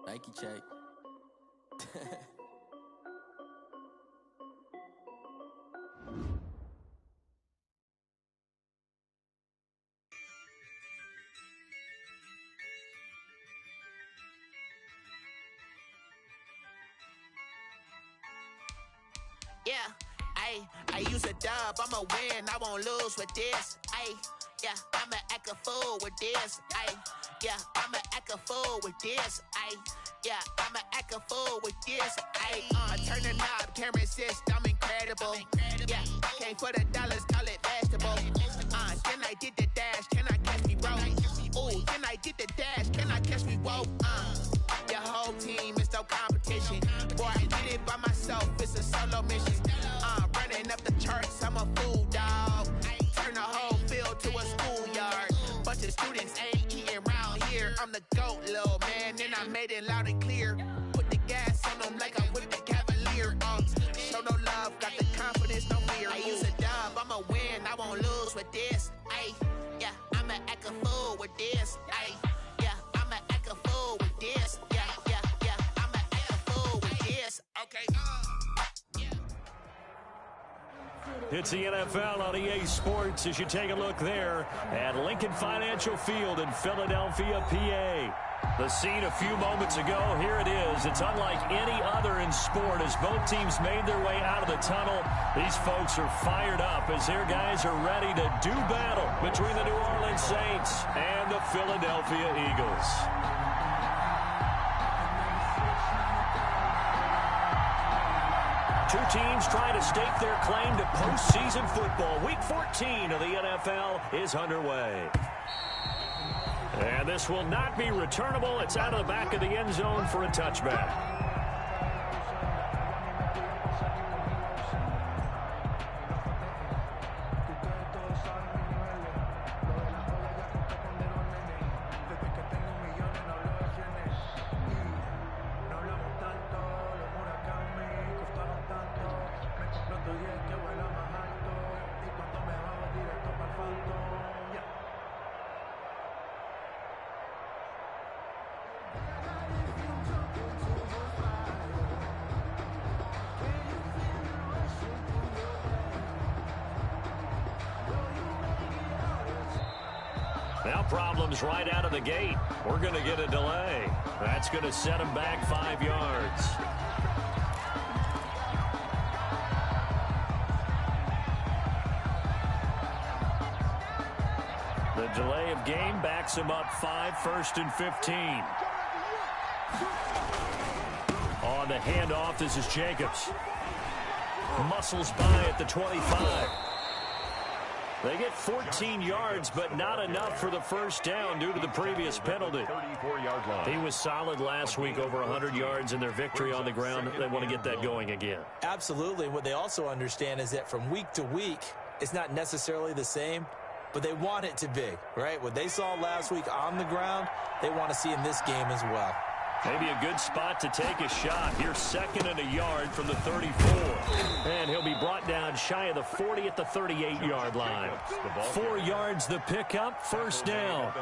Nike check. Yeah, I use a dub, I'ma win, I won't lose with this. Yeah, I'ma act a fool with this. Yeah, I'ma act a fool with this. Yeah, I'ma act a fool with this. Turn the knob, camera assist, I'm incredible. Yeah, came for the dollars, call it vegetable. Then I did the dash, can I catch me, bro? Ooh, then I did the dash, can I catch me, whoa? Your whole team is no competition. Boy, I did it by myself, it's a solo mission. Running up the charts, I'm a fool, dog. Turn the whole field to a schoolyard. Bunch of students ain't eating round here. I'm the GOAT, little man, and I made it loud and clear. Put the gas on them like I'm with the Cavalier. Show no love, got the confidence, no fear. I use a dub, I'ma win, I won't lose with this. Yeah, I'ma act a fool with this. Yeah, I'ma act a fool with this. Yeah, I'ma act a fool with this. Okay. It's the NFL on EA Sports as you take a look there at Lincoln Financial Field in Philadelphia, PA. The scene a few moments ago, here it is. It's unlike any other in sport as both teams made their way out of the tunnel. These folks are fired up as their guys are ready to do battle between the New Orleans Saints and the Philadelphia Eagles. Two teams trying to stake their claim to postseason football. Week 14 of the NFL is underway. And this will not be returnable. It's out of the back of the end zone for a touchback. Now problems right out of the gate. We're going to get a delay. That's going to set them back 5 yards. The delay of game backs him up 5, 1st and 15. On the handoff, this is Jacobs. Muscles by at the 25. They get 14 yards, but not enough for the first down due to the previous penalty. 34-yard line. He was solid last week, over 100 yards in their victory on the ground. They want to get that going again. Absolutely. What they also understand is that from week to week, it's not necessarily the same, but they want it to be, right? What they saw last week on the ground, they want to see in this game as well. Maybe a good spot to take a shot. Here's 2nd and a yard from the 34. And he'll be brought down shy of the 40 at the 38-yard line. 4 yards the pickup, first down.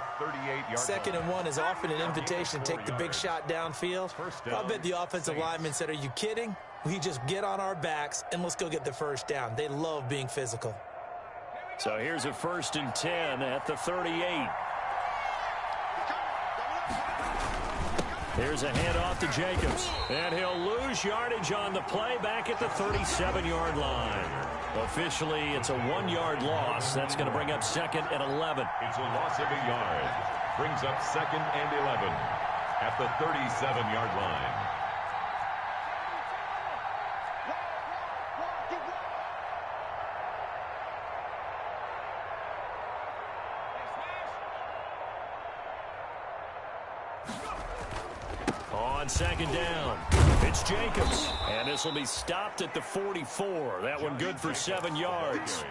2nd and 1 is often an invitation to take the big shot downfield. I bet the offensive lineman said, are you kidding? We just get on our backs and let's go get the first down. They love being physical. So here's a 1st and 10 at the 38. Here's a handoff to Jacobs. And he'll lose yardage on the play back at the 37-yard line. Officially, it's a 1-yard loss. That's going to bring up 2nd and 11. It's a loss of a yard. Brings up 2nd and 11 at the 37-yard line. On 2nd down, it's Jacobs. And this will be stopped at the 44. That one good for 7 yards.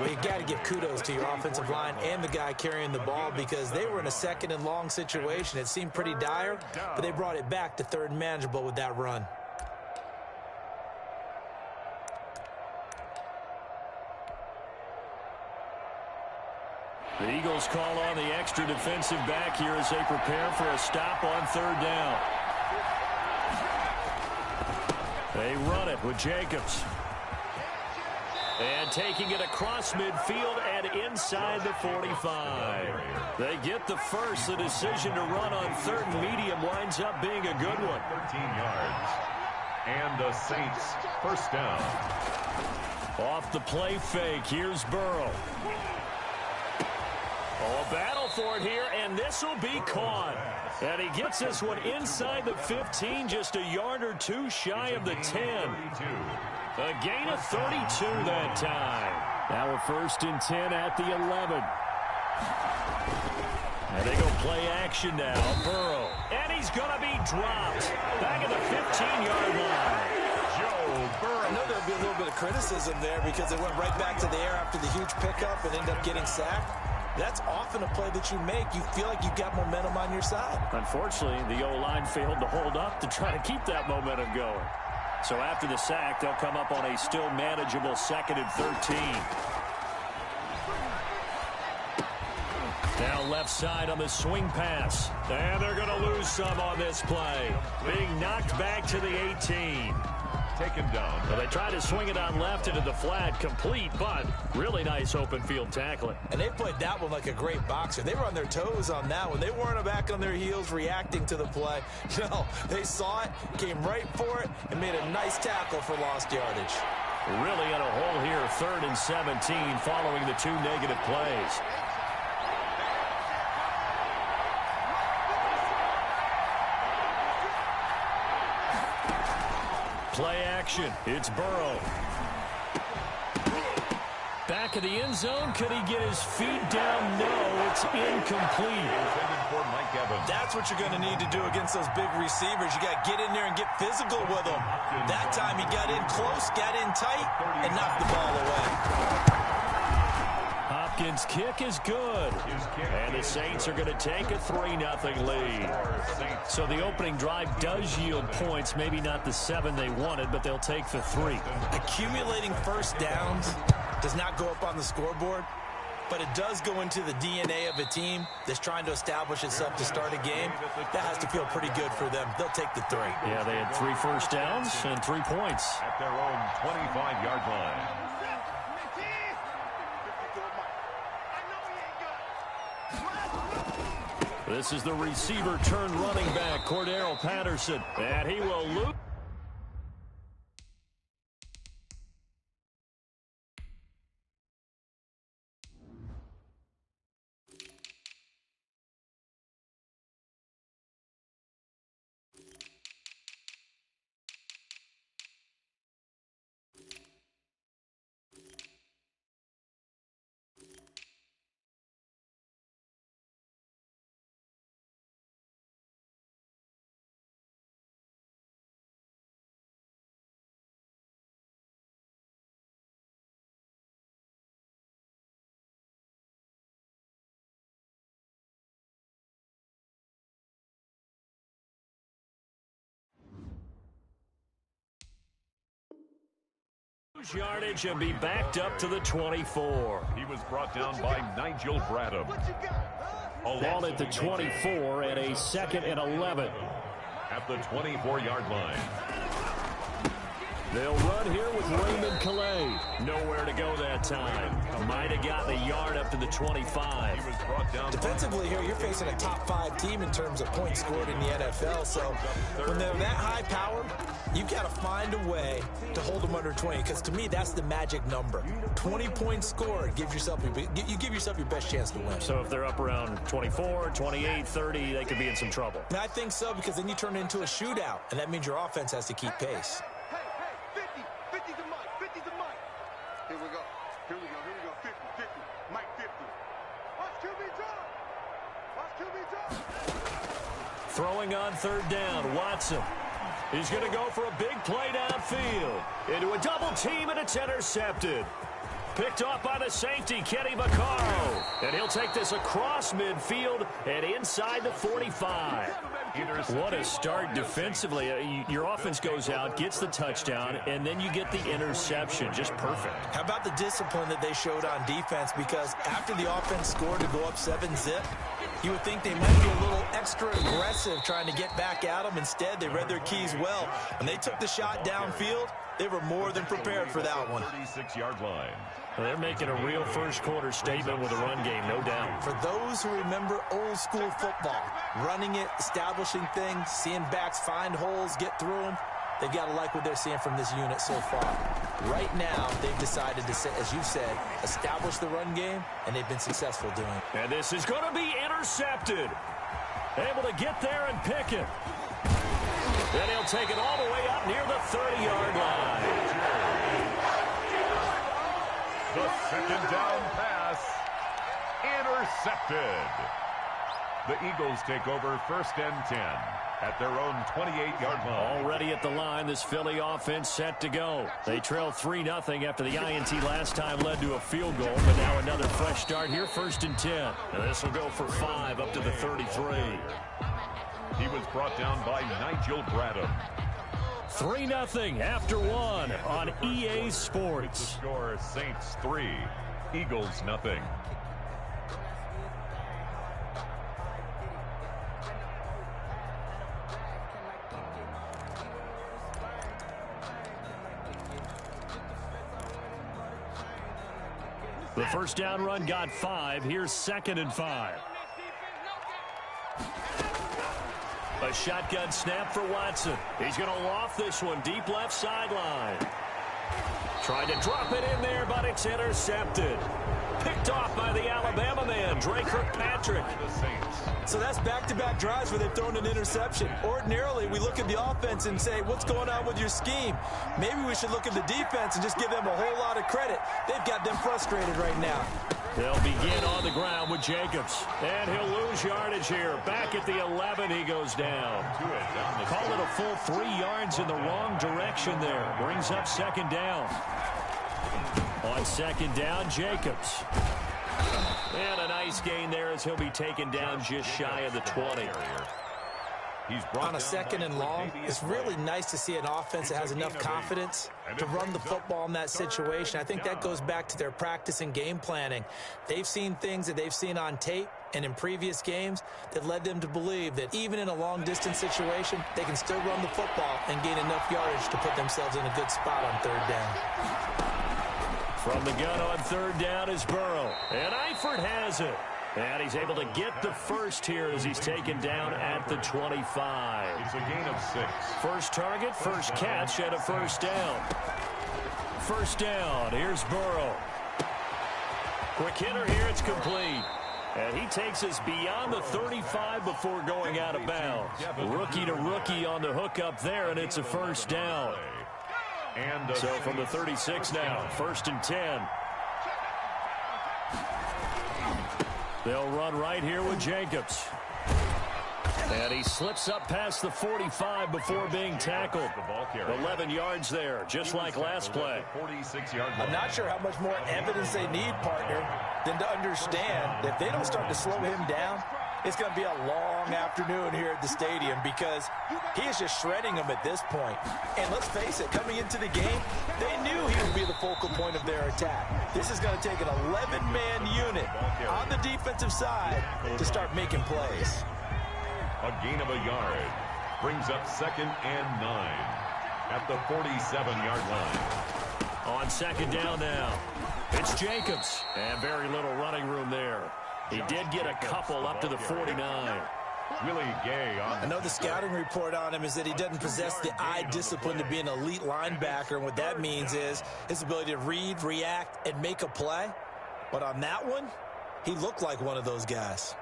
Well, you got to give kudos to your offensive line and the guy carrying the ball because they were in a 2nd and long situation. It seemed pretty dire, but they brought it back to 3rd and manageable with that run. The Eagles call on the extra defensive back here as they prepare for a stop on third down. They run it with Jacobs. And taking it across midfield and inside the 45. They get the first. The decision to run on third and medium winds up being a good one. 13 yards. And the Saints first down. Off the play fake. Here's Burrow. Oh, a battle for it here, and this will be caught. And he gets this one inside the 15, just a yard or two shy of the 10. A gain of 32 that time. Now a 1st and 10 at the 11. And they go play action now. Burrow. And he's going to be dropped. Back at the 15-yard line. I know there'll be a little bit of criticism there because they went right back to the air after the huge pickup and ended up getting sacked. That's often a play that you make. You feel like you've got momentum on your side. Unfortunately, the O-line failed to hold up to try to keep that momentum going. So after the sack, they'll come up on a still manageable 2nd and 13. Now left side on the swing pass. And they're going to lose some on this play. Being knocked back to the 18. Taken down. Well, they try to swing it on left into the flat, complete, but really nice open field tackling. And they played that one like a great boxer. They were on their toes on that one. They weren't back on their heels reacting to the play. No, they saw it, came right for it, and made a nice tackle for lost yardage. Really in a hole here, 3rd and 17 following the 2 negative plays. Play action. It's Burrow. Back of the end zone. Could he get his feet down? No, it's incomplete. That's what you're going to need to do against those big receivers. You got to get in there and get physical with them. That time he got in close, got in tight, and knocked the ball away. Hopkins' kick is good. And the Saints are going to take a 3-0 lead. So the opening drive does yield points. Maybe not the 7 they wanted, but they'll take the 3. Accumulating first downs does not go up on the scoreboard, but it does go into the DNA of a team that's trying to establish itself to start a game. That has to feel pretty good for them. They'll take the 3. Yeah, they had 3 first downs and 3 points. At their own 25-yard line. This is the receiver turned running back, Cordero Patterson, and he will lose. Yardage and be backed up to the 24. He was brought down by Nigel Bradham. Ball at the 24 and a 2nd and 11. At the 24-yard line. They'll run here with Raymond Calais. Nowhere to go that time. Might have gotten a yard up to the 25. He was brought down. Defensively here, you're facing a top 5 team in terms of points scored in the NFL. So when they're that high powered, you've got to find a way to hold them under 20. Because to me, that's the magic number. 20 points scored gives yourself you give yourself your best chance to win. So if they're up around 24, 28, 30, they could be in some trouble. And I think so, because then you turn it into a shootout, and that means your offense has to keep pace. Throwing on third down, Watson. He's going to go for a big play downfield. Into a double team, and it's intercepted. picked off by the safety, Kenny Vaccaro. And he'll take this across midfield and inside the 45. What a start defensively. Your offense goes out, gets the touchdown, and then you get the interception. Just perfect. How about the discipline that they showed on defense? Because after the offense scored to go up 7-zip, you would think they might be a little extra aggressive trying to get back at them. Instead, they read their keys well. When they took the shot downfield, they were more than prepared for that one. 36-yard line. Well, they're making a real first-quarter statement with a run game, no doubt. For those who remember old-school football, running it, establishing things, seeing backs find holes, get through them, they've got to like what they're seeing from this unit so far. Right now, they've decided to, as you said, establish the run game, and they've been successful doing it. And this is going to be intercepted. Able to get there and pick it. Then he'll take it all the way up near the 30-yard line. The second down pass, intercepted. The Eagles take over 1st and 10 at their own 28-yard line. Already at the line, this Philly offense set to go. They trail 3-0 after the INT last time led to a field goal, but now another fresh start here, 1st and 10. And this will go for 5 up to the 33. He was brought down by Nigel Bradham. 3-0 after 1 on EA Sports. The score, Saints 3, Eagles 0. The first down run got 5. Here's 2nd and 5. A shotgun snap for Watson. He's going to loft this one deep left sideline. Tried to drop it in there, but it's intercepted. Picked off by the Alabama man, Drake Kirkpatrick. So that's back-to-back drives where they've thrown an interception. Ordinarily, we look at the offense and say, what's going on with your scheme? Maybe we should look at the defense and just give them a whole lot of credit. They've got them frustrated right now. They'll begin on the ground with Jacobs. And he'll lose yardage here. Back at the 11, he goes down. Call it a full 3 yards in the wrong direction there. Brings up 2nd down. On 2nd down, Jacobs. And a nice gain there as he'll be taken down just shy of the 20. On a 2nd and long, it's really nice to see an offense that has enough confidence to run the football in that situation. I think that goes back to their practice and game planning. They've seen things that they've seen on tape and in previous games that led them to believe that even in a long-distance situation, they can still run the football and gain enough yardage to put themselves in a good spot on 3rd down. From the gun on 3rd down is Burrow. And Eifert has it. And he's able to get the first here as he's taken down at the 25. It's a gain of 6. First target, first catch, and a 1st down. 1st down, here's Burrow. Quick hitter here, it's complete. And he takes us beyond the 35 before going out of bounds. Rookie to rookie on the hook up there, and it's a 1st down. So from the 36 now, 1st and 10. They'll run right here with Jacobs. And he slips up past the 45 before being tackled. 11 yards there, just like last play. I'm not sure how much more evidence they need, partner, than to understand that if they don't start to slow him down, it's going to be a long afternoon here at the stadium because he is just shredding them at this point. And let's face it, coming into the game, they knew he would be the focal point of their attack. This is going to take an 11-man unit on the defensive side to start making plays. A gain of a yard brings up 2nd and 9 at the 47-yard line. On 2nd down now, it's Jacobs. And very little running room there. He did get a couple up to the 49. Willie Gay on. I know the scouting report on him is that he doesn't possess the eye discipline to be an elite linebacker. And what that means is his ability to read, react, and make a play. But on that one, he looked like one of those guys.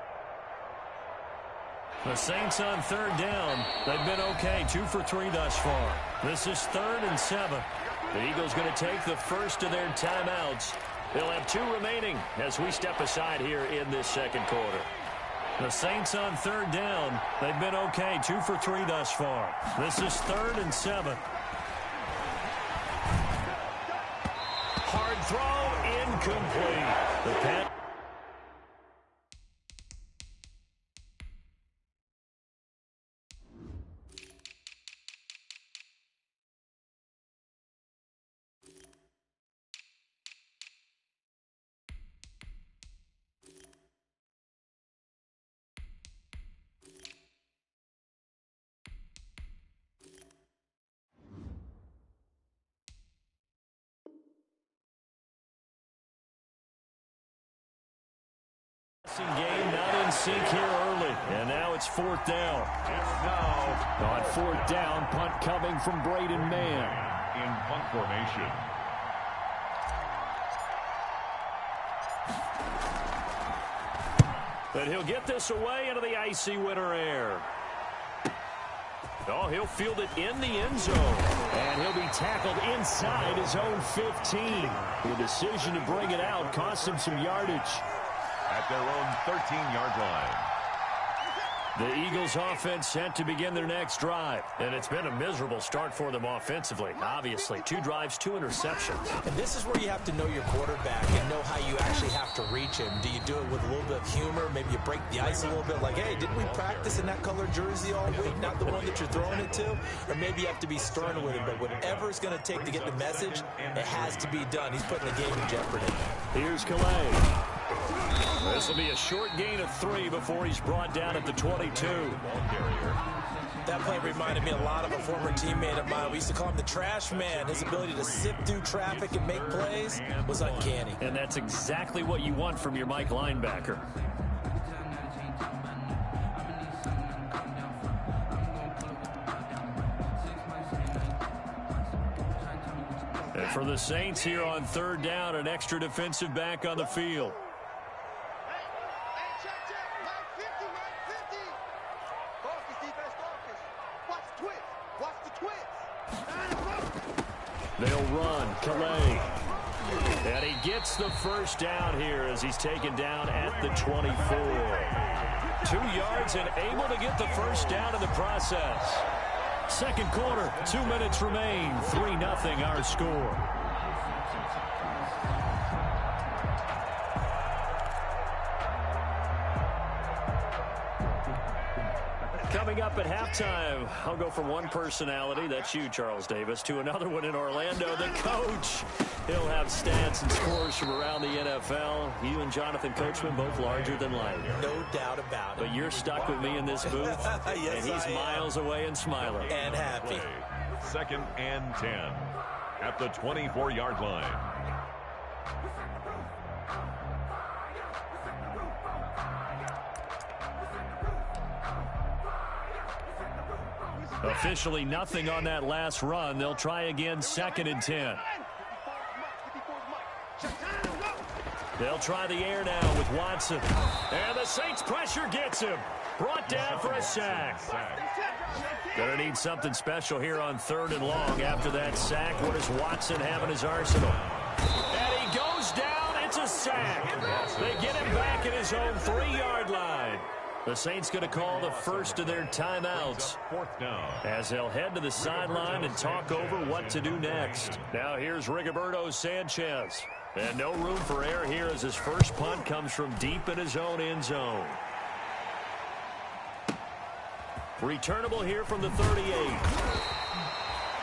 The Saints on 3rd down. They've been okay, 2 for 3 thus far. This is 3rd and 7. The Eagles going to take the first of their timeouts. They'll have 2 remaining as we step aside here in this 2nd quarter. The Saints on 3rd down. They've been okay, 2 for 3 thus far. This is 3rd and 7. Hard throw, incomplete. The pass. Game not in sync here early, and now it's fourth down. It's now On fourth down, punt coming from Braden Mann. in punt formation. But he'll get this away into the icy winter air. Oh, he'll field it in the end zone. And he'll be tackled inside his own 15. The decision to bring it out cost him some yardage. At their own 13-yard line. The Eagles offense set to begin their next drive. And it's been a miserable start for them offensively. Obviously, 2 drives, 2 interceptions. And this is where you have to know your quarterback and know how you actually have to reach him. Do you do it with a little bit of humor? Maybe you break the ice a little bit like, hey, didn't we practice in that colored jersey all week? Not the one that you're throwing it to? Or maybe you have to be stern with him. But whatever it's going to take to get the message, it has to be done. He's putting the game in jeopardy. Here's Calais. This will be a short gain of 3 before he's brought down at the 22. That play reminded me a lot of a former teammate of mine. We used to call him the trash man. His ability to sift through traffic and make plays was uncanny. And that's exactly what you want from your Mike linebacker. And for the Saints here on third down, an extra defensive back on the field. They'll run. Calais. And he gets the first down here as he's taken down at the 24. 2 yards and able to get the first down in the process. Second quarter, 2 minutes remain. 3-0 our score. Coming up at halftime, I'll go from one personality, that's you, Charles Davis, to another one in Orlando, the coach. He'll have stats and scores from around the NFL. You and Jonathan Coachman both larger than life. No doubt about it. But you're stuck with me in this booth, yes, and he's miles away and smiling. And happy. Second and 10 at the 24-yard line. Officially nothing on that last run. They'll try again, second and 10. They'll try the air now with Watson. And the Saints pressure gets him. Brought down for a sack. Gonna need something special here on third and long after that sack. What does Watson have in his arsenal? And he goes down. It's a sack. They get him back at his own 3-yard line. The Saints going to call the first of their timeouts as they'll head to the sideline and talk over what to do next. Now here's Rigoberto Sanchez. And no room for error here as his first punt comes from deep in his own end zone. Returnable here from the 38.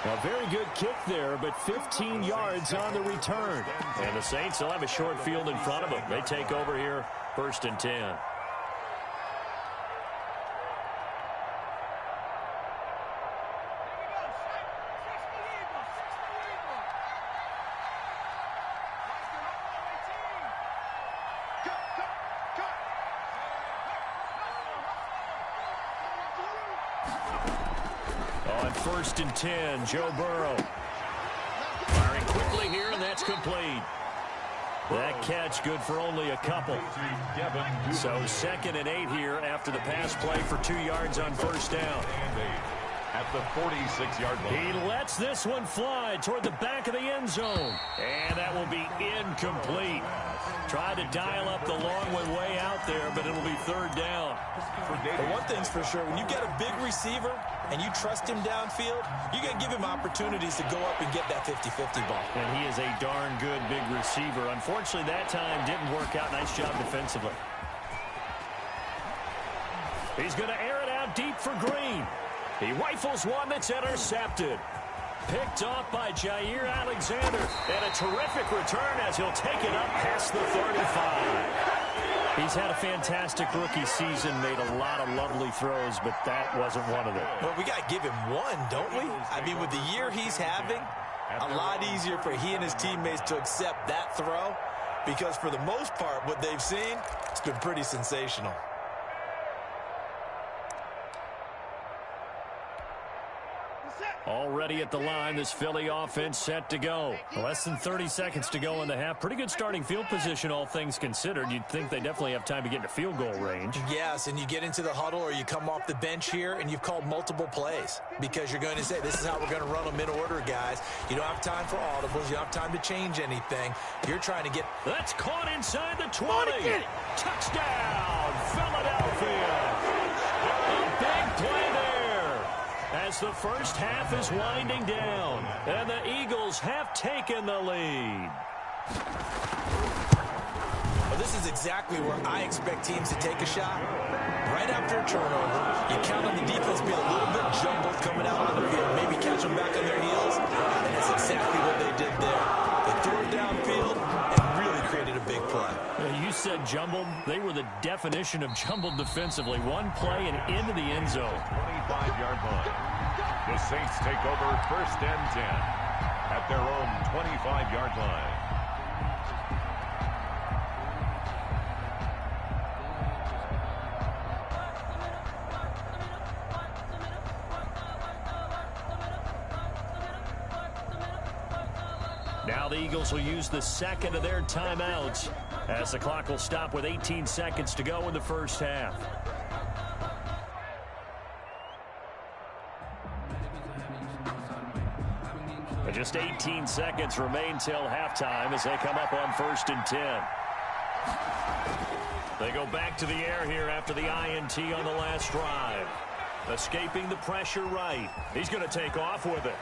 A very good kick there, but 15 yards on the return. And the Saints will have a short field in front of them. They take over here, first and 10. First and 10, Joe Burrow. Firing quickly here, and that's complete. That catch good for only a couple. So second and 8 here after the pass play for 2 yards on first down. at the 46-yard line. He lets this one fly toward the back of the end zone. And that will be incomplete. Tried to dial up the long one way out there, but it'll be third down. But one thing's for sure, when you got a big receiver and you trust him downfield, you're going to give him opportunities to go up and get that 50-50 ball. And he is a darn good big receiver. Unfortunately, that time didn't work out. Nice job defensively. He's going to air it out deep for Green. He rifles one that's intercepted. Picked off by Jair Alexander. And a terrific return as he'll take it up past the 35. He's had a fantastic rookie season, made a lot of lovely throws, but that wasn't one of them. Well, we got to give him one, don't we? I mean, with the year he's having, a lot easier for he and his teammates to accept that throw because for the most part, what they've seen, it's been pretty sensational. Already at the line, this Philly offense set to go. Less than 30 seconds to go in the half. Pretty good starting field position, all things considered. You'd think they definitely have time to get into field goal range. Yes, and you get into the huddle or you come off the bench here and you've called multiple plays because you're going to say, this is how we're going to run them in order, guys. You don't have time for audibles. You don't have time to change anything. You're trying to get... That's caught inside the 20. Touchdown, Philadelphia. A big play there. As the first half is winding down, and the Eagles have taken the lead. Well, this is exactly where I expect teams to take a shot. Right after a turnover, you count on the defense being a little bit jumbled coming out on the field, maybe catch them back on their heels, and that's exactly what they did there. They threw it downfield and really created a big play. You said jumbled. They were the definition of jumbled defensively. One play and into the end zone. 25-yard line. The Saints take over first and 10 at their own 25-yard line. Now the Eagles will use the second of their timeouts as the clock will stop with 18 seconds to go in the first half. And just 18 seconds remain till halftime as they come up on first and 10. They go back to the air here after the INT on the last drive. Escaping the pressure right. He's going to take off with it.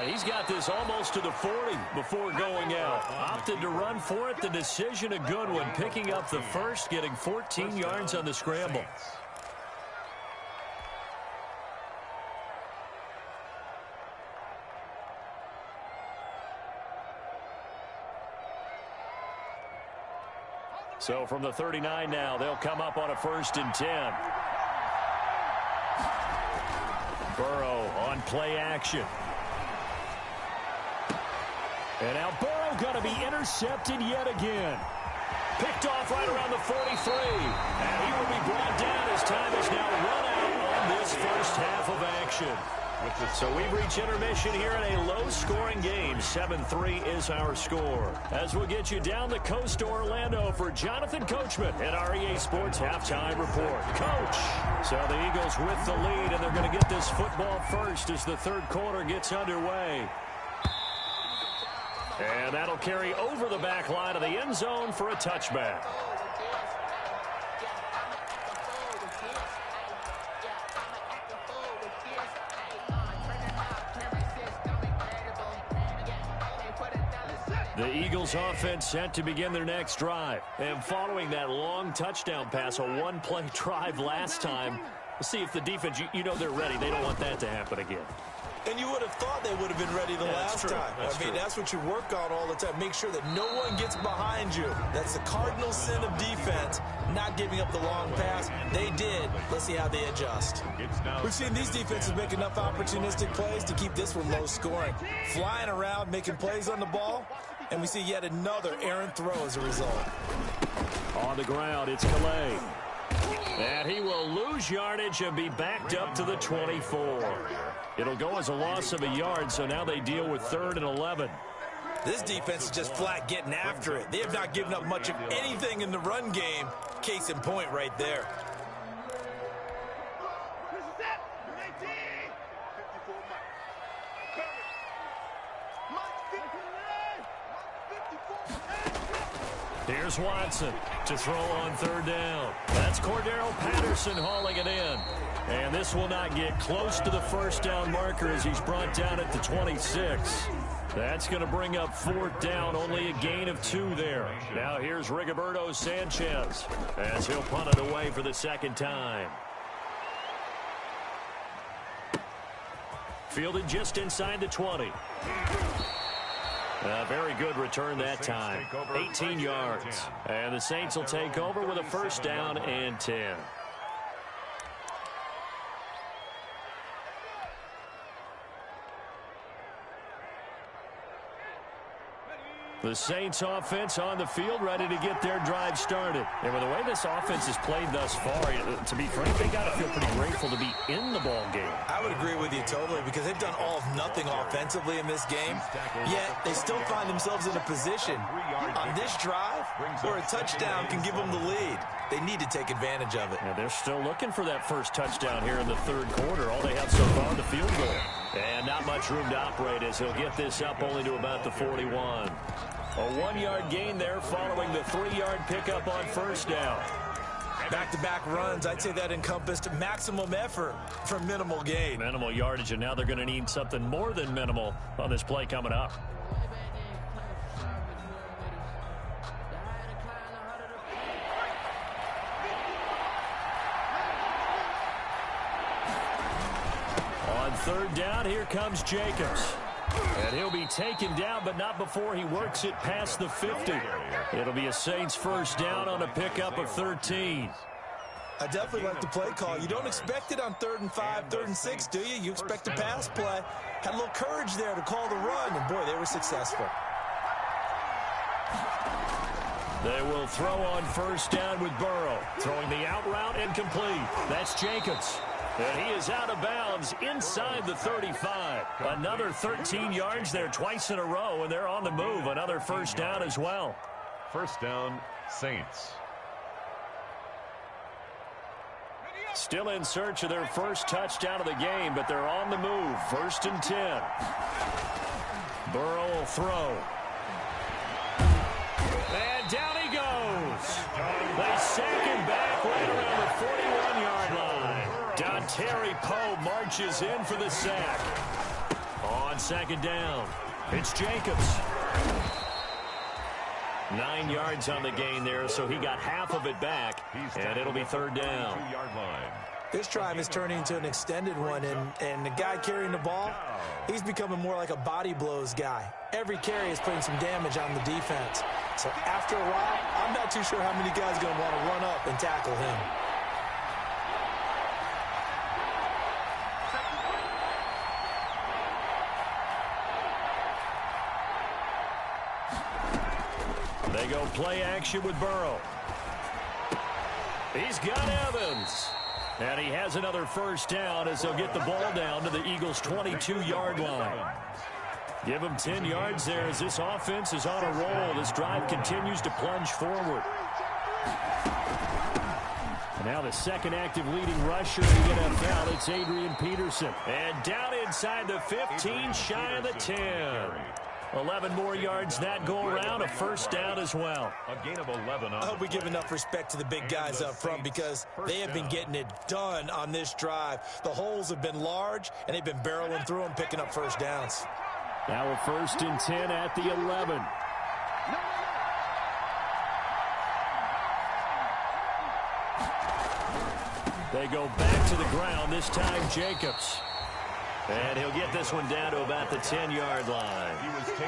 He's got this almost to the 40 before going out. Opted to run for it. The decision a good one. Picking up the first, getting 14 yards on the scramble. So from the 39 now, they'll come up on a first and 10. Burrow on play action. And now Burrow going to be intercepted yet again. Picked off right around the 43. And he will be brought down as time is now run out on this first half of action. So we've reached intermission here in a low-scoring game. 7-3 is our score. As we'll get you down the coast to Orlando for Jonathan Coachman at our EA Sports Halftime Report. Coach! So the Eagles with the lead, and they're going to get this football first as the third quarter gets underway. And that'll carry over the back line of the end zone for a touchback. The Eagles offense set to begin their next drive. And following that long touchdown pass, a one-play drive last time, let's see if the defense, you know they're ready. They don't want that to happen again. And you would have thought they would have been ready the last time. I mean, that's what you work on all the time. Make sure that no one gets behind you. That's the cardinal sin of defense, not giving up the long pass. They did. Let's see how they adjust. We've seen these defenses make enough opportunistic plays to keep this one low scoring. Flying around, making plays on the ball, and we see yet another errant throw as a result. On the ground, it's Calais. And he will lose yardage and be backed up to the 24. It'll go as a loss of a yard, so now they deal with 3rd and 11. This defense is just flat getting after it. They have not given up much of anything in the run game. Case in point right there. Here's Watson to throw on third down. That's Cordero Patterson hauling it in. And this will not get close to the first down marker as he's brought down at the 26. That's going to bring up fourth down, only a gain of 2 there. Now here's Rigoberto Sanchez as he'll punt it away for the second time. Fielded just inside the 20. A very good return that time. 18 yards. And the Saints will take over with a first down and 10. The Saints offense on the field, ready to get their drive started. And with the way this offense has played thus far, to be frank, they got to feel pretty grateful to be in the ball game. I would agree with you totally, because they've done all of nothing offensively in this game, yet they still find themselves in a position on this drive where a touchdown can give them the lead. They need to take advantage of it. And they're still looking for that first touchdown here in the third quarter. All they have so far, the field goal. And not much room to operate as he'll get this up only to about the 41. A 1-yard gain there following the 3-yard pickup on first down. Back-to-back runs, I'd say that encompassed maximum effort for minimal gain. Minimal yardage, and now they're going to need something more than minimal on this play coming up. On third down, here comes Jacobs. And he'll be taken down, but not before he works it past the 50. It'll be a Saints first down on a pickup of 13. I definitely like the play call. You don't expect it on 3rd and 5, 3rd and 6, do you? You expect a pass play. Had a little courage there to call the run, and boy, they were successful. They will throw on first down with Burrow. Throwing the out route incomplete. That's Jacobs. And he is out of bounds inside the 35. Another 13 yards there twice in a row, and they're on the move. Another first down as well. First down, Saints. Still in search of their first touchdown of the game, but they're on the move. 1st and 10. Burrow will throw. And down he goes. They sack him back right around the 41-yard line. Terry Poe marches in for the sack. On second down, it's Jacobs. 9 yards on the gain there, so he got half of it back, and it'll be third down. This drive is turning into an extended one, and the guy carrying the ball, he's becoming more like a body blows guy. Every carry is putting some damage on the defense. So after a while, I'm not too sure how many guys are going to want to run up and tackle him. They go play action with Burrow. He's got Evans. And he has another first down as they'll get the ball down to the Eagles' 22-yard line. Give them 10 yards there as this offense is on a roll. This drive continues to plunge forward. Now the second active leading rusher in the NFL, it's Adrian Peterson. And down inside the 15, shy of the 10. 11 more yards that go around, a first down as well. A gain of 11. I hope we give enough respect to the big guys up front because they have been getting it done on this drive. The holes have been large, and they've been barreling through them, picking up first downs. Now a 1st and 10 at the 11. They go back to the ground, this time Jacobs. And he'll get this one down to about the 10-yard line.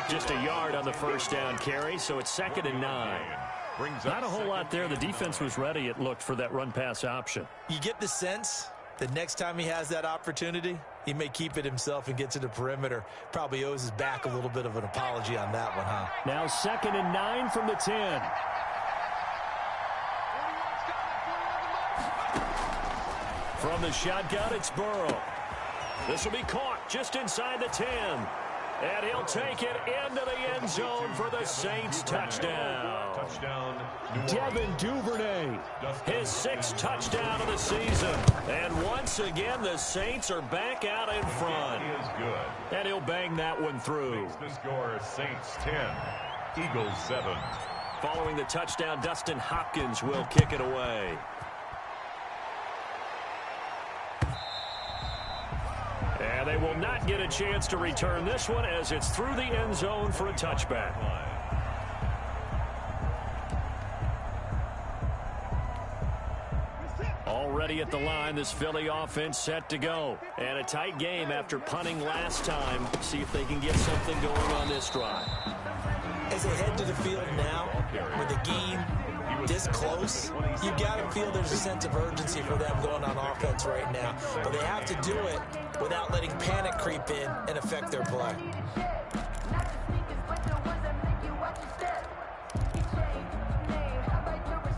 Just a yard on the first down carry, so it's 2nd and 9. Not a whole lot there. The defense was ready, it looked, for that run-pass option. You get the sense that next time he has that opportunity, he may keep it himself and get to the perimeter. Probably owes his back a little bit of an apology on that one, huh? Now 2nd and 9 from the 10. From the shotgun, it's Burrow. This will be caught just inside the 10. And he'll take it into the end zone for the Saints touchdown. Devin Duvernay, his 6th touchdown of the season. And once again, the Saints are back out in front. He is good. And he'll bang that one through. The score, Saints 10, Eagles 7. Following the touchdown, Dustin Hopkins will kick it away. And they will not get a chance to return this one as it's through the end zone for a touchback. Already at the line, this Philly offense set to go. And a tight game after punting last time. See if they can get something going on this drive. As they head to the field now, with the game this close, you got to feel there's a sense of urgency for them going on offense right now. But they have to do it without letting panic creep in and affect their play.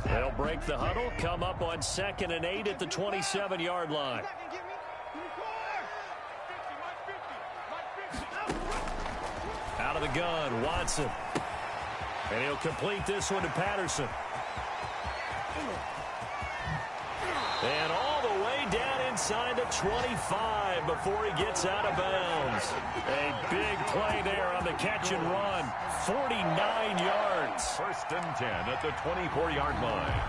They'll break the huddle, come up on 2nd and 8 at the 27-yard line. Out of the gun, Watson. And he'll complete this one to Patterson. And all the way down inside the 25 before he gets out of bounds. A big play there on the catch and run. 49 yards. 1st and 10 at the 24-yard line.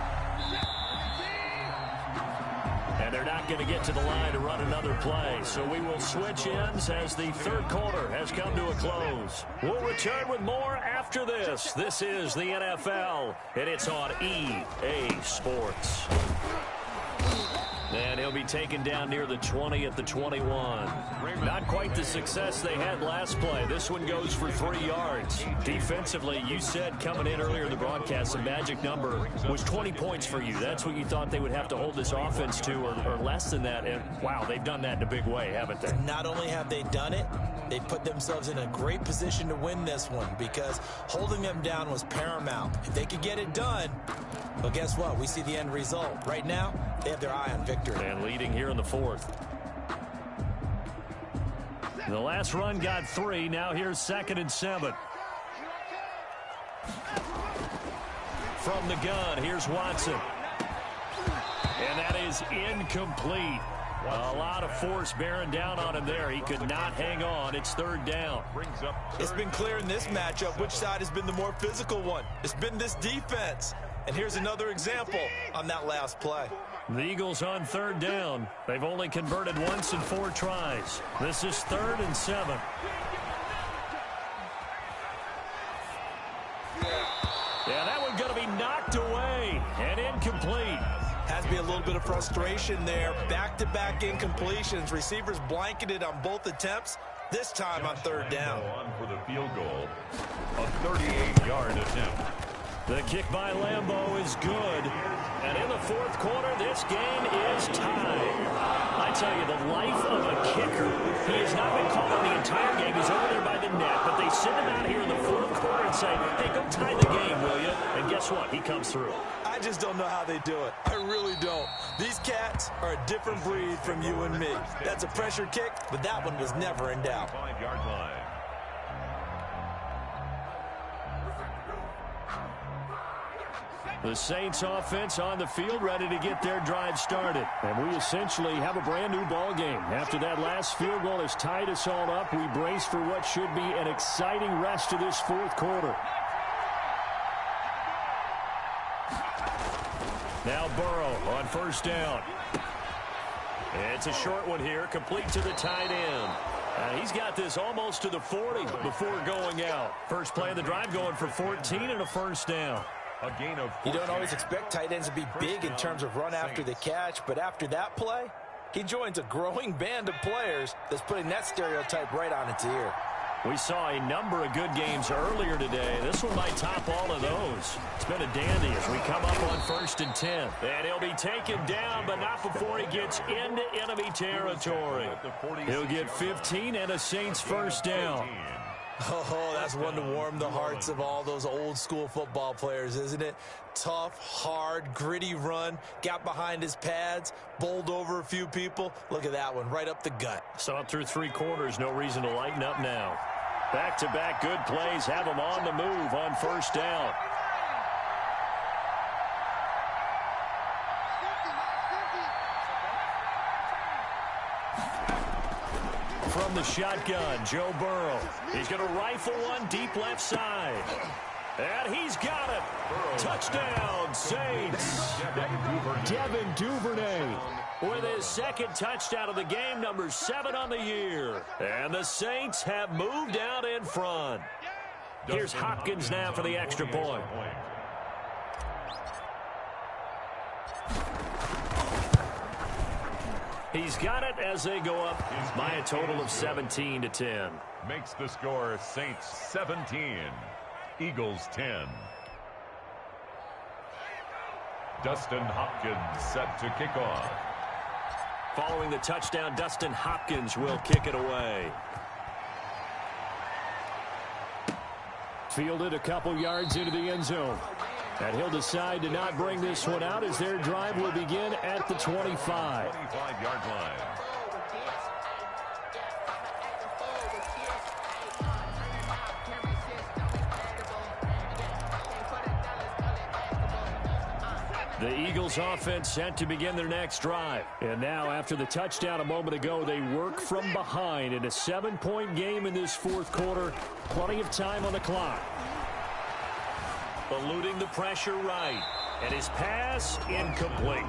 And they're not going to get to the line to run another play. So we will switch ends as the 3rd quarter has come to a close. We'll return with more after this. This is the NFL, and it's on EA Sports. And he'll be taken down near the 20 at the 21. Not quite the success they had last play. This one goes for 3 yards. Defensively, you said coming in earlier in the broadcast, the magic number was 20 points for you. That's what you thought they would have to hold this offense to, or less than that. And, wow, they've done that in a big way, haven't they? Not only have they done it, they put themselves in a great position to win this one because holding them down was paramount. If they could get it done, well, guess what? We see the end result. Right now, they have their eye on victory. And leading here in the 4th. The last run got 3. Now here's 2nd and 7. From the gun, here's Watson. And that is incomplete. A lot of force bearing down on him there. He could not hang on. It's 3rd down. It's been clear in this matchup which side has been the more physical one. It's been this defense. And here's another example on that last play. The Eagles on 3rd down. They've only converted once in 4 tries. This is 3rd and 7. Yeah, that one going to be knocked away and incomplete. Has to be a little bit of frustration there. Back-to-back incompletions. Receivers blanketed on both attempts. This time on 3rd down. On for the field goal. A 38-yard attempt. The kick by Lambeau is good. And in the 4th quarter, this game is tied. I tell you, the life of a kicker. He has not been called on the entire game. He's over there by the net. But they send him out here in the 4th quarter and say, hey, go tie the game, will you? And guess what? He comes through. I just don't know how they do it. I really don't. These cats are a different breed from you and me. That's a pressure kick, but that one was never in doubt. 5-yard line. The Saints offense on the field ready to get their drive started. And we essentially have a brand new ball game. After that last field goal has tied us all up, we brace for what should be an exciting rest to this 4th quarter. Now Burrow on 1st down. It's a short one here, complete to the tight end. He's got this almost to the 40 before going out. First play of the drive going for 14 and a 1st down. A gain of 14. You don't always expect tight ends to be big in terms of run after the catch, but after that play, he joins a growing band of players that's putting that stereotype right on its ear. We saw a number of good games earlier today. This one might top all of those. It's been a dandy as we come up on 1st and 10. And he'll be taken down, but not before he gets into enemy territory. He'll get 15 and a Saints 1st down. Oh, that's one to warm the hearts of all those old school football players, isn't it? Tough, hard, gritty run, got behind his pads, bowled over a few people. Look at that one, right up the gut. So up through 3 quarters, no reason to lighten up now. Back-to-back good plays have him on the move on 1st down. From the shotgun, Joe Burrow. He's going to rifle one deep left side. And he's got it. Touchdown, Saints. Devin Duvernay with his second touchdown of the game, number 7 on the year. And the Saints have moved out in front. Here's Hopkins now for the extra point. He's got it as they go up by a total of 17-10. Makes the score Saints 17, Eagles 10. Dustin Hopkins set to kick off. Following the touchdown, Dustin Hopkins will kick it away. Fielded a couple yards into the end zone. And he'll decide to not bring this one out as their drive will begin at the 25. 25-yard line. The Eagles offense set to begin their next drive. And now after the touchdown a moment ago, they work from behind in a 7-point game in this fourth quarter. Plenty of time on the clock. Eluding the pressure right. And his pass incomplete.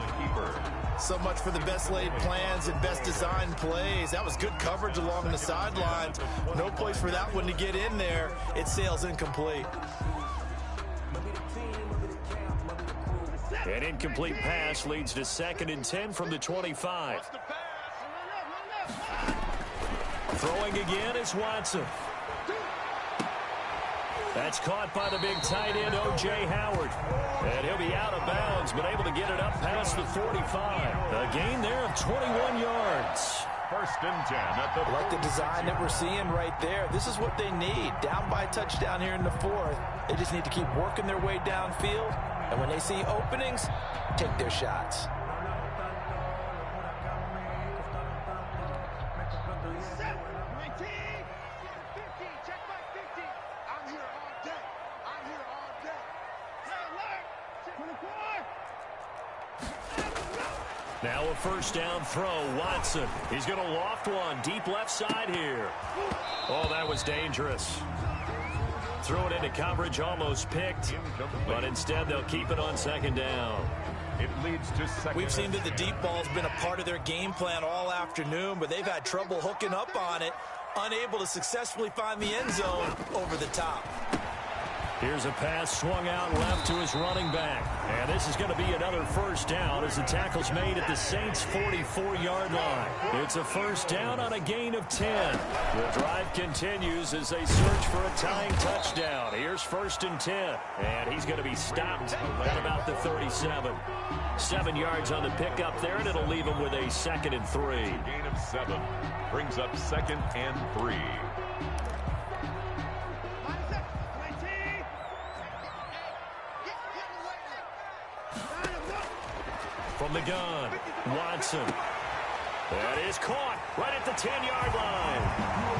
So much for the best laid plans and best designed plays. That was good coverage along the sidelines. No place for that one to get in there. It sails incomplete. An incomplete pass leads to 2nd and 10 from the 25. Throwing again is Watson. That's caught by the big tight end, O.J. Howard. And he'll be out of bounds, but able to get it up past the 45. A gain there of 21 yards. 1st and 10 at the... Like the design that we're seeing right there. This is what they need. Down by a touchdown here in the 4th. They just need to keep working their way downfield. And when they see openings, take their shots. Now a 1st down throw. Watson. He's going to loft one deep left side here. Oh, that was dangerous. Throw it into coverage, almost picked. But instead, they'll keep it on 2nd down. It leads to 2nd. We've seen that the deep ball's been a part of their game plan all afternoon, but they've had trouble hooking up on it, unable to successfully find the end zone over the top. Here's a pass swung out left to his running back. And this is going to be another 1st down as the tackle's made at the Saints' 44-yard line. It's a 1st down on a gain of 10. The drive continues as they search for a tying touchdown. Here's 1st and 10. And he's going to be stopped at about the 37. 7 yards on the pickup there, and it'll leave him with a 2nd and 3. Gain of 7 brings up 2nd and 3. From the gun, Watson. That is caught right at the 10-yard line.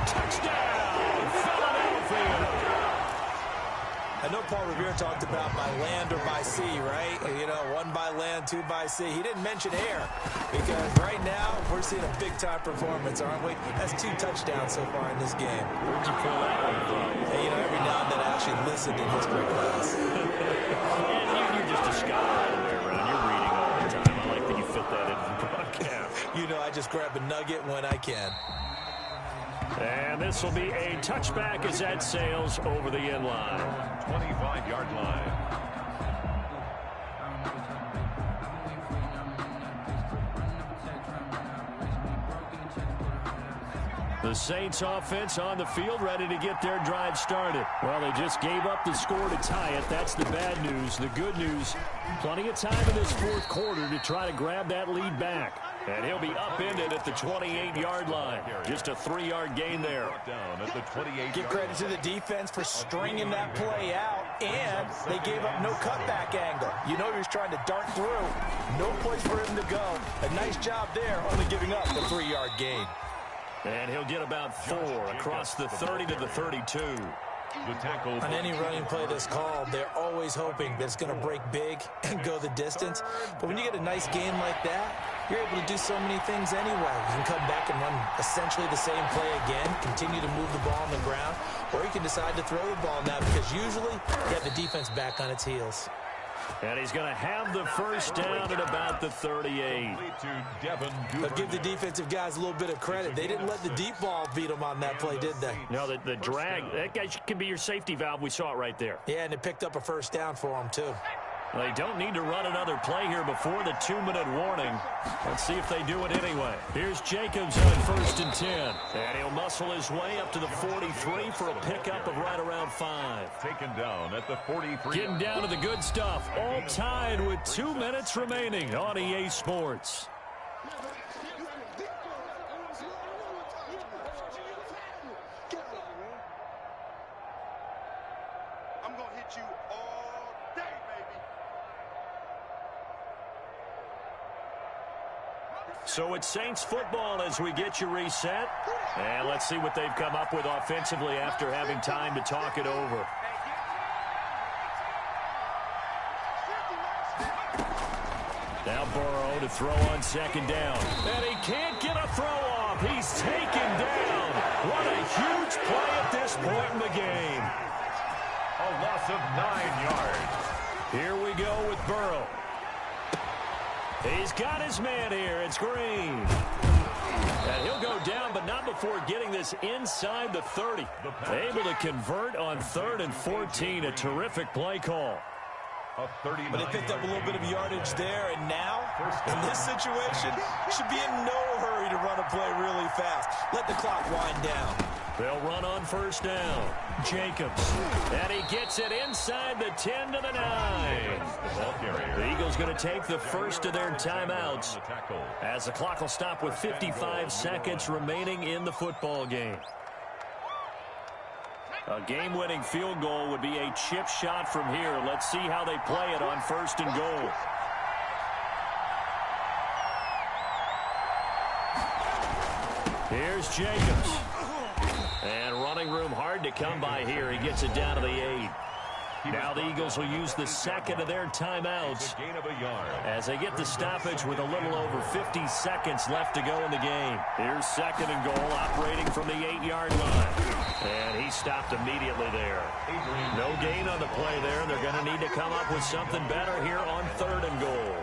Touchdown, Philadelphia. I know Paul Revere talked about by land or by sea, right? You know, 1 by land, 2 by sea. He didn't mention air because right now we're seeing a big-time performance, aren't we? That's 2 touchdowns so far in this game. Where'd you pull that one from? Hey, you know, every now and then I actually listened in history class. And you're just a scholar all the way around. You're reading all the time. I like that you fit that into the broadcast. You know, I just grab a nugget when I can. And this will be a touchback as that sails over the end line. 25-yard line. The Saints offense on the field ready to get their drive started. Well, they just gave up the score to tie it. That's the bad news. The good news, plenty of time in this fourth quarter to try to grab that lead back. And he'll be upended at the 28-yard line. Just a 3-yard gain there. Down at the 28. Give credit to the defense for stringing that play out, and they gave up no cutback angle. You know he was trying to dart through. No place for him to go. A nice job there, only giving up the 3-yard gain. And he'll get about 4 across the 30 to the 32. The tackle. On any running play that's called, they're always hoping that it's going to break big and go the distance. But when you get a nice gain like that, you're able to do so many things anyway. You can come back and run essentially the same play again, continue to move the ball on the ground, or you can decide to throw the ball now because usually you have the defense back on its heels. And he's going to have the first down at about the 38. But give the defensive guys a little bit of credit. They didn't let the deep ball beat them on that play, did they? No, the drag, that guy can be your safety valve. We saw it right there. Yeah, and it picked up a first down for them, too. They don't need to run another play here before the 2-minute warning. Let's see if they do it anyway. Here's Jacobs on 1st and 10. And he'll muscle his way up to the 43 for a pickup of right around 5. Taken down at the 43. Getting down to the good stuff. All tied with 2 minutes remaining on EA Sports. I'm going to hit you all day, baby. So it's Saints football as we get you reset. And let's see what they've come up with offensively after having time to talk it over. Now Burrow to throw on 2nd down. And he can't get a throw off. He's taken down. What a huge play at this point in the game. A loss of 9 yards. Here we go with Burrow. He's got his man here. It's Green. And he'll go down, but not before getting this inside the 30. Able to convert on 3rd and 14. A terrific play call. But they picked up a little bit of yardage there, and now, in this situation, should be in no hurry to run a play really fast. Let the clock wind down. They'll run on 1st down. Jacobs. And he gets it inside the 10 to the 9. The Eagles going to take the first of their timeouts as the clock will stop with 55 seconds remaining in the football game. A game-winning field goal would be a chip shot from here. Let's see how they play it on 1st and goal. Here's Jacobs. And running room hard to come by here. He gets it down to the 8. Now the Eagles will use the second of their timeouts as they get the stoppage with a little over 50 seconds left to go in the game. Here's 2nd and goal, operating from the 8-yard line. And he stopped immediately there. No gain on the play there. They're going to need to come up with something better here on 3rd and goal.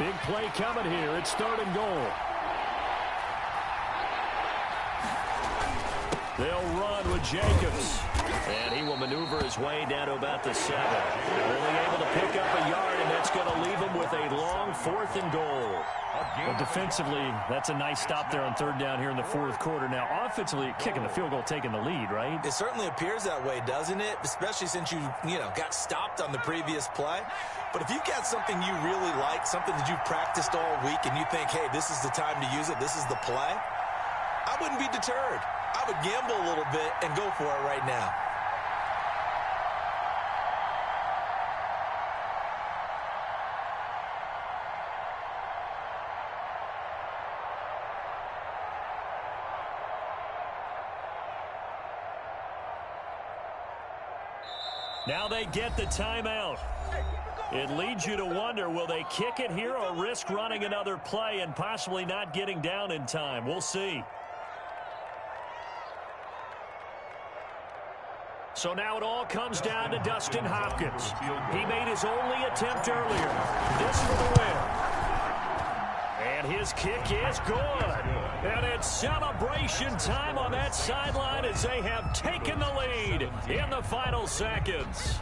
Big play coming here. It's 3rd and goal. They'll run with Jacobs. And he will maneuver his way down to about the 7. Only able to pick up a yard, and that's going to leave him with a long 4th and goal. Well, defensively, that's a nice stop there on 3rd down here in the 4th quarter. Now, offensively, kicking the field goal, taking the lead, right? It certainly appears that way, doesn't it? Especially since you got stopped on the previous play. But if you've got something you really like, something that you've practiced all week, and you think, hey, this is the time to use it, this is the play, I wouldn't be deterred. I would gamble a little bit and go for it right now. Now they get the timeout. It leads you to wonder, will they kick it here or risk running another play and possibly not getting down in time? We'll see. So now it all comes down to Dustin Hopkins. He made his only attempt earlier. This for the win. And his kick is good. And it's celebration time on that sideline as they have taken the lead in the final seconds.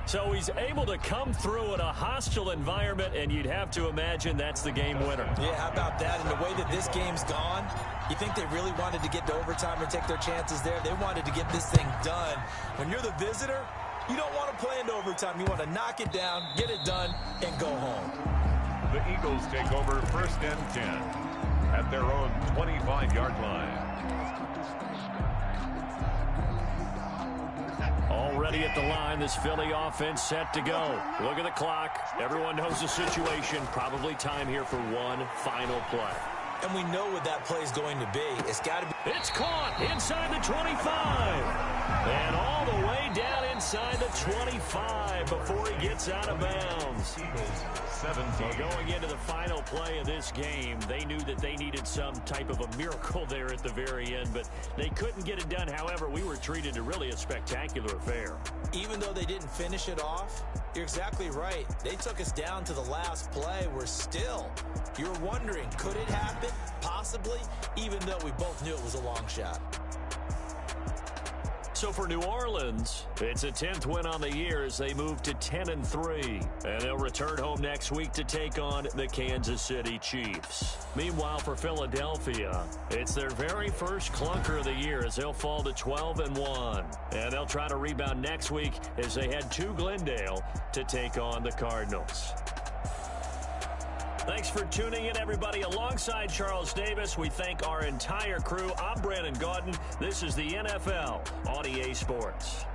So he's able to come through in a hostile environment, and you'd have to imagine that's the game winner. Yeah, how about that? And the way that this game's gone, you think they really wanted to get to overtime and take their chances there? They wanted to get this thing done. When you're the visitor, you don't want to play into overtime. You want to knock it down, get it done, and go home. The Eagles take over 1st and 10 at their own 25-yard line. Already at the line, this Philly offense set to go. Look at the clock. Everyone knows the situation. Probably time here for one final play. And we know what that play is going to be. It's got to be. It's caught inside the 25. And all the way down inside the 25 before he gets out of bounds. Well, going into the final play of this game, they knew that they needed some type of a miracle there at the very end, but they couldn't get it done. However, we were treated to really a spectacular affair. Even though they didn't finish it off, you're exactly right. They took us down to the last play. We're still, you're wondering, could it happen? Possibly, even though we both knew it was a long shot. So for New Orleans, it's a 10th win on the year as they move to 10-3. And they'll return home next week to take on the Kansas City Chiefs. Meanwhile, for Philadelphia, it's their very first clunker of the year as they'll fall to 12-1. And they'll try to rebound next week as they head to Glendale to take on the Cardinals. Thanks for tuning in, everybody. Alongside Charles Davis, we thank our entire crew. I'm Brandon Gaudin. This is the NFL on EA Sports.